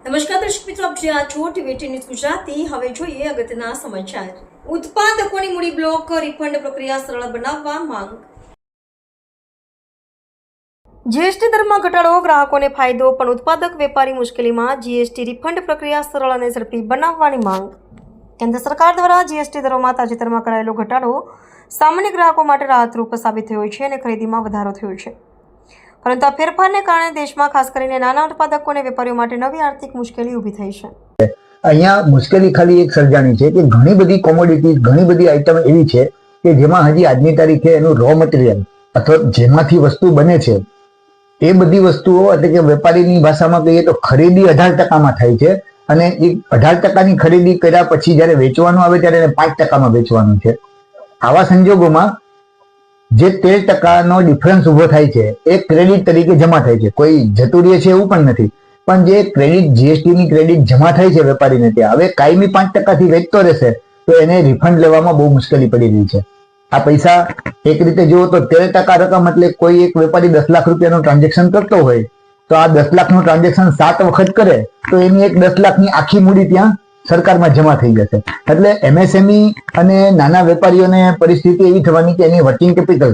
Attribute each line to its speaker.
Speaker 1: નમસ્કાર દર્શક મિત્રો, આપ જોઈ છો ટીવી ન્યૂઝ ગુજરાતી। હવે જોઈએ અગત્યના સમાચાર। ઉત્પાદકોની મૂડી બ્લોક રિફંડ પ્રક્રિયા સરળ બનાવવા માંગ। જીએસટી દરમાં ઘટાડો ગ્રાહકોને ફાયદો, પણ ઉત્પાદક વેપારી મુશ્કેલીમાં। જીએસટી રિફંડ પ્રક્રિયા સરળ અને ઝડપી બનાવવાની માંગ। કેન્દ્ર સરકાર દ્વારા જીએસટી દરોમાં તાજેતરમાં કરાયેલો ઘટાડો સામાન્ય ગ્રાહકો માટે રાહતરૂપ સાબિત થયો છે અને ખરીદીમાં વધારો થયો છે, પરંતુ આ ફેરફારને કારણે દેશમાં ખાસ કરીને નાના ઉત્પાદકો અને વેપારીઓ માટે નવી આર્થિક મુશ્કેલી ઊભી થઈ છે।
Speaker 2: અહીંયા મુશ્કેલી ખાલી એક સર્જાણી છે કે ઘણી બધી કોમોડિટીઝ, ઘણી બધી આઈટમ એવી છે કે જેમાં હજી આજની તારીખે એનું રો મટીરિયલ અથવા જેમાંથી વસ્તુ બને છે એ બધી વસ્તુઓ, એટલે કે વેપારીની ભાષામાં કહીએ તો ખરીદી 18% થાય છે, અને એ 18%ની ખરીદી કર્યા પછી જ્યારે વેચવાનું આવે ત્યારે એને 5%માં વેચવાનું છે। આવા સંજોગોમાં જે 13%નો ડિફરન્સ ઉભો થાય છે એ ક્રેડિટ તરીકે જમા થાય છે। કોઈ જતું રહે છે એવું પણ નથી, પણ જે ક્રેડિટ, જીએસટીની ક્રેડિટ જમા થાય છે વેપારીને, ત્યાં હવે કાયમી 5%થી વેચતો રહેશે તો એને રિફંડ લેવામાં બહુ મુશ્કેલી પડી રહી છે। આ પૈસા એક રીતે જુઓ તો 13% રકમ, એટલે કોઈ એક વેપારી 10 લાખ રૂપિયાનું ટ્રાન્ઝેક્શન કરતો હોય તો આ 10 લાખનું ટ્રાન્ઝેક્શન 7 વખત કરે તો એની એક 10 લાખની આખી મૂડી ત્યાં સરકારમાં જમા થઈ જશે। એટલે એમએસએમઈ અને નાના વેપારીઓને પરિસ્થિતિ એવી થવાની કે એની વર્કિંગ કેપિટલ